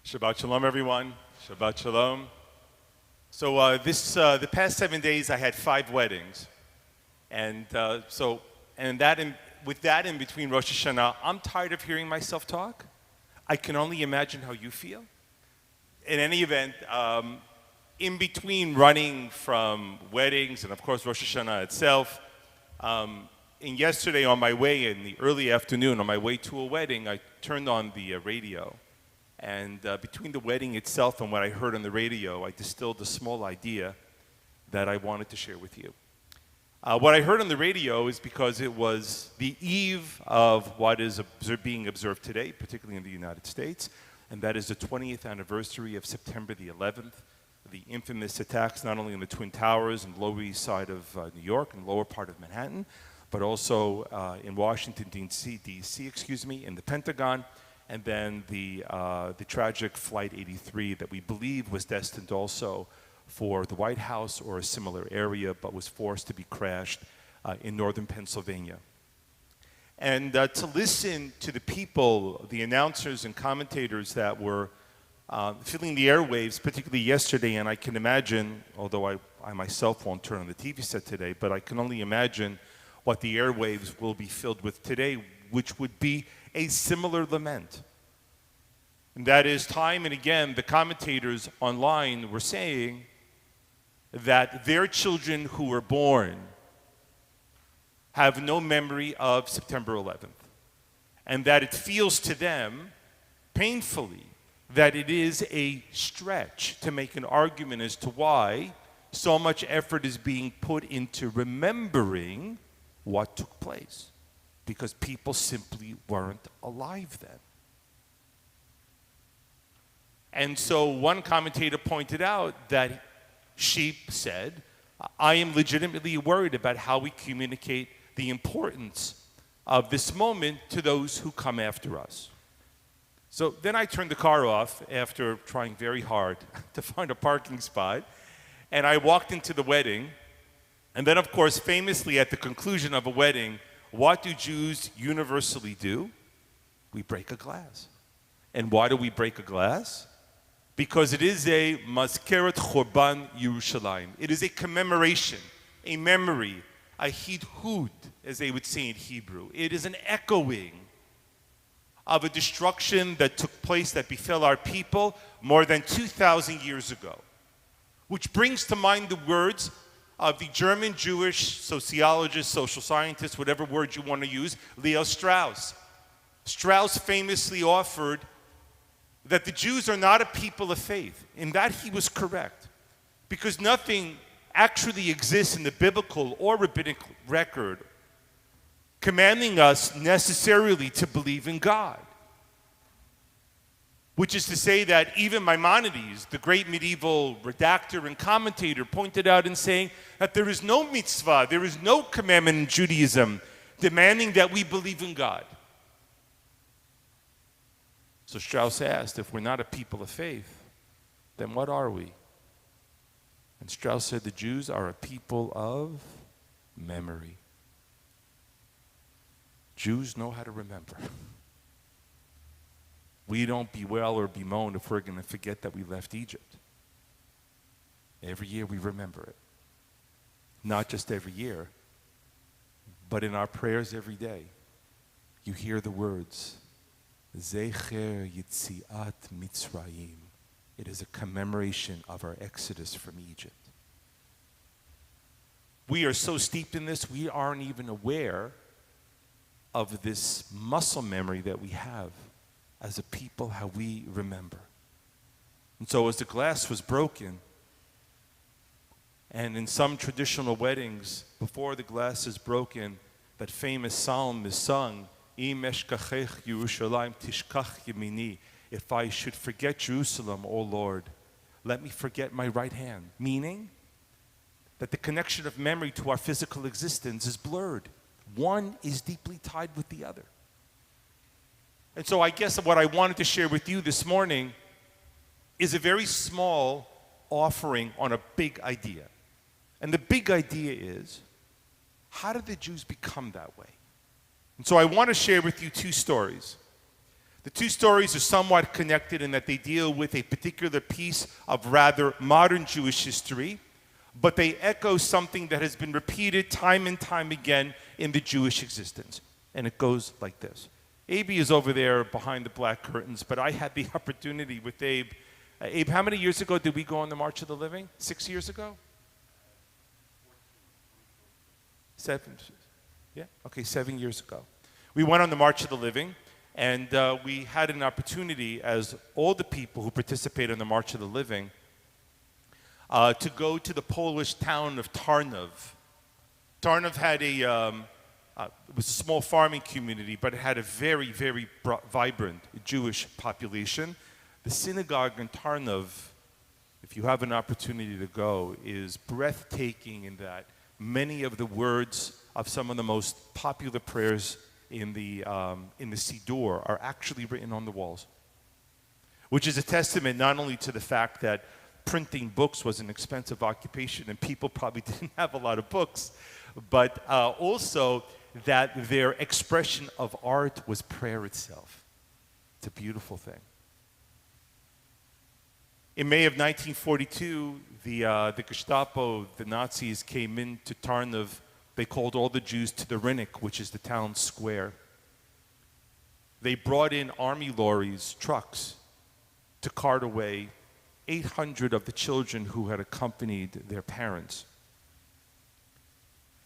Shabbat shalom, everyone. Shabbat shalom. So the past 7 days, I had 5 weddings, and with that in between Rosh Hashanah, I'm tired of hearing myself talk. I can only imagine how you feel. In any event, in between running from weddings and of course Rosh Hashanah itself, and yesterday on my way in the early afternoon, on my way to a wedding, I turned on the radio. And between the wedding itself and what I heard on the radio, I distilled a small idea that I wanted to share with you. What I heard on the radio is because it was the eve of what is being observed today, particularly in the United States, and that is the 20th anniversary of September the 11th, the infamous attacks not only on the Twin Towers and Lower East Side of New York and lower part of Manhattan, but also in Washington, D.C., in the Pentagon, and then the tragic Flight 83 that we believe was destined also for the White House or a similar area, but was forced to be crashed in northern Pennsylvania. And to listen to the people, the announcers and commentators that were filling the airwaves, particularly yesterday, and I can imagine, although I myself won't turn on the TV set today, but I can only imagine what the airwaves will be filled with today, which would be a similar lament. And that is, time and again, the commentators online were saying that their children who were born have no memory of September 11th, and that it feels to them, painfully, that it is a stretch to make an argument as to why so much effort is being put into remembering what took place, because people simply weren't alive then. And so one commentator pointed out that she said, I am legitimately worried about how we communicate the importance of this moment to those who come after us. So then I turned the car off after trying very hard to find a parking spot, and I walked into the wedding. And then, of course, famously at the conclusion of a wedding, what do Jews universally do? We break a glass. And why do we break a glass? Because it is a Mazkeret Chorban Yerushalayim. It is a commemoration, a memory, a hidhud, as they would say in Hebrew. It is an echoing of a destruction that took place, that befell our people more than 2,000 years ago. Which brings to mind the words of the German Jewish sociologist, social scientist, whatever word you want to use, Leo Strauss. Strauss famously offered that the Jews are not a people of faith. In that he was correct, because nothing actually exists in the biblical or rabbinic record commanding us necessarily to believe in God. Which is to say that even Maimonides, the great medieval redactor and commentator, pointed out in saying that there is no mitzvah, there is no commandment in Judaism demanding that we believe in God. So Strauss asked, if we're not a people of faith, then what are we? And Strauss said the Jews are a people of memory. Jews know how to remember. We don't bewail or bemoan if we're going to forget that we left Egypt. Every year we remember it. Not just every year, but in our prayers every day. You hear the words, Zecher Yitziat Mitzrayim. It is a commemoration of our exodus from Egypt. We are so steeped in this, we aren't even aware of this muscle memory that we have as a people, how we remember. And so as the glass was broken, and in some traditional weddings, before the glass is broken, that famous psalm is sung, Im eshkachech Yerushalayim tishkach yemini. If I should forget Jerusalem, O Lord, let me forget my right hand. Meaning that the connection of memory to our physical existence is blurred. One is deeply tied with the other. And so I guess what I wanted to share with you this morning is a very small offering on a big idea. And the big idea is, how did the Jews become that way? And so I want to share with you 2 stories. The two stories are somewhat connected in that they deal with a particular piece of rather modern Jewish history, but they echo something that has been repeated time and time again in the Jewish existence. And it goes like this. Abe is over there behind the black curtains, but I had the opportunity with Abe. Abe, how many years ago did we go on the March of the Living? 6 years ago? 7. Yeah? Okay, 7 years ago. We went on the March of the Living, and we had an opportunity, as all the people who participate in the March of the Living, to go to the Polish town of Tarnów. Tarnów had it was a small farming community, but it had a very, very vibrant Jewish population. The synagogue in Tarnów, if you have an opportunity to go, is breathtaking in that many of the words of some of the most popular prayers in the Siddur are actually written on the walls, which is a testament not only to the fact that printing books was an expensive occupation and people probably didn't have a lot of books, but also that their expression of art was prayer itself. It's a beautiful thing. In May of 1942, the Gestapo, the Nazis, came into Tarnów. They called all the Jews to the Rinnik, which is the town square. They brought in army lorries, trucks, to cart away 800 of the children who had accompanied their parents.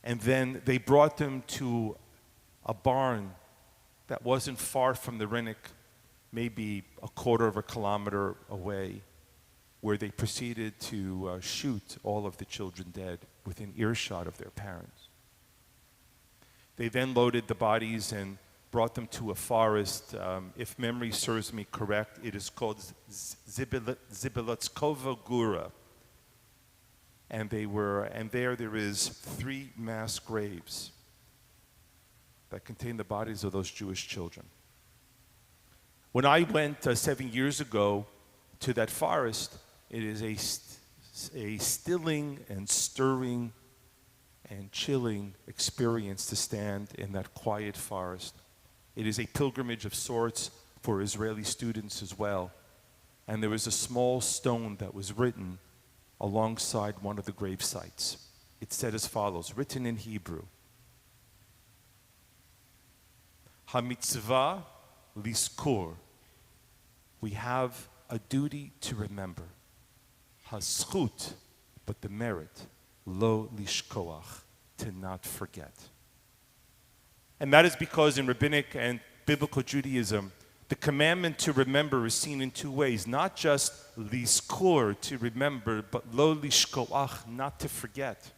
And then they brought them to a barn that wasn't far from the Rinnik, maybe a quarter of a kilometer away, where they proceeded to shoot all of the children dead within earshot of their parents. They then loaded the bodies and brought them to a forest. If memory serves me correct, it is called Zibilotskovo Gura. And there is 3 mass graves that contain the bodies of those Jewish children. When I went 7 years ago to that forest, it is a stilling and stirring and chilling experience to stand in that quiet forest. It is a pilgrimage of sorts for Israeli students as well. And there was a small stone that was written alongside one of the grave sites. It said as follows, written in Hebrew, HaMitzvah Liskur. We have a duty to remember. HaZchut, but the merit, Lo Lishkoach, to not forget. And that is because in rabbinic and biblical Judaism, the commandment to remember is seen in 2 ways. Not just lizkor, to remember, but lo lishkoach, not to forget.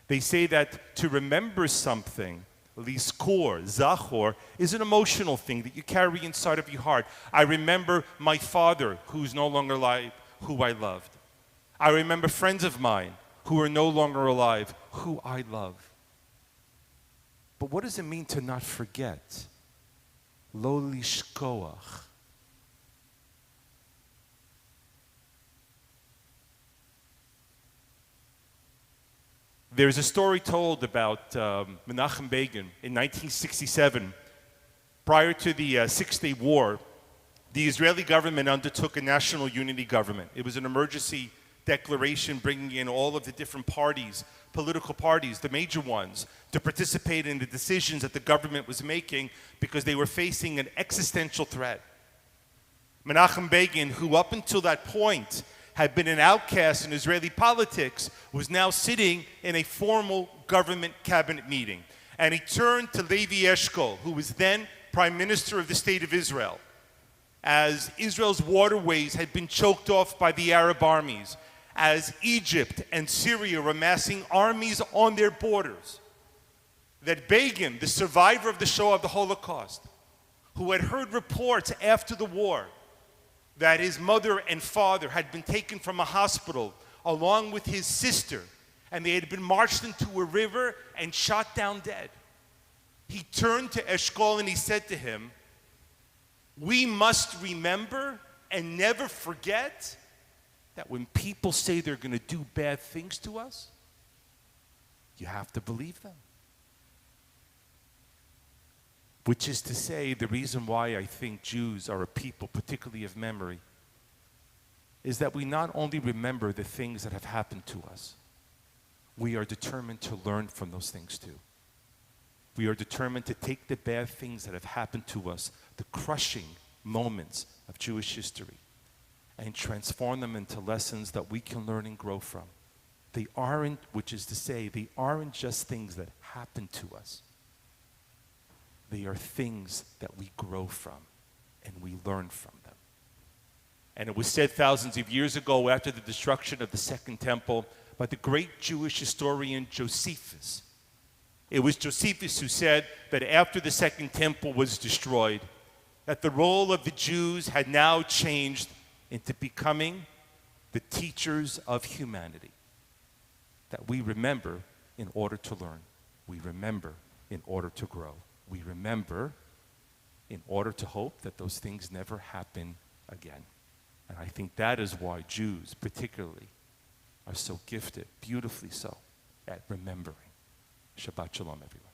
They say that to remember something, lizkor, zachor, is an emotional thing that you carry inside of your heart. I remember my father, who's no longer alive, who I loved. I remember friends of mine who are no longer alive, who I love. But what does it mean to not forget? Lo lishkoach. There's a story told about Menachem Begin in 1967. Prior to the Six-Day War, the Israeli government undertook a national unity government. It was an emergency declaration bringing in all of the different parties, political parties, the major ones, to participate in the decisions that the government was making because they were facing an existential threat. Menachem Begin, who up until that point had been an outcast in Israeli politics, was now sitting in a formal government cabinet meeting. And he turned to Levi Eshkol, who was then Prime Minister of the State of Israel, as Israel's waterways had been choked off by the Arab armies, as Egypt and Syria were amassing armies on their borders, that Begin, the survivor of the Shoah of the Holocaust, who had heard reports after the war that his mother and father had been taken from a hospital along with his sister, and they had been marched into a river and shot down dead. He turned to Eshkol and he said to him, we must remember and never forget that when people say they're going to do bad things to us, you have to believe them. Which is to say, the reason why I think Jews are a people, particularly of memory, is that we not only remember the things that have happened to us, we are determined to learn from those things too. We are determined to take the bad things that have happened to us, the crushing moments of Jewish history, and transform them into lessons that we can learn and grow from. They aren't, which is to say, they aren't just things that happen to us. They are things that we grow from and we learn from them. And it was said thousands of years ago after the destruction of the Second Temple by the great Jewish historian Josephus. It was Josephus who said that after the Second Temple was destroyed, that the role of the Jews had now changed into becoming the teachers of humanity. That we remember in order to learn. We remember in order to grow. We remember in order to hope that those things never happen again. And I think that is why Jews, particularly, are so gifted, beautifully so, at remembering. Shabbat Shalom, everyone.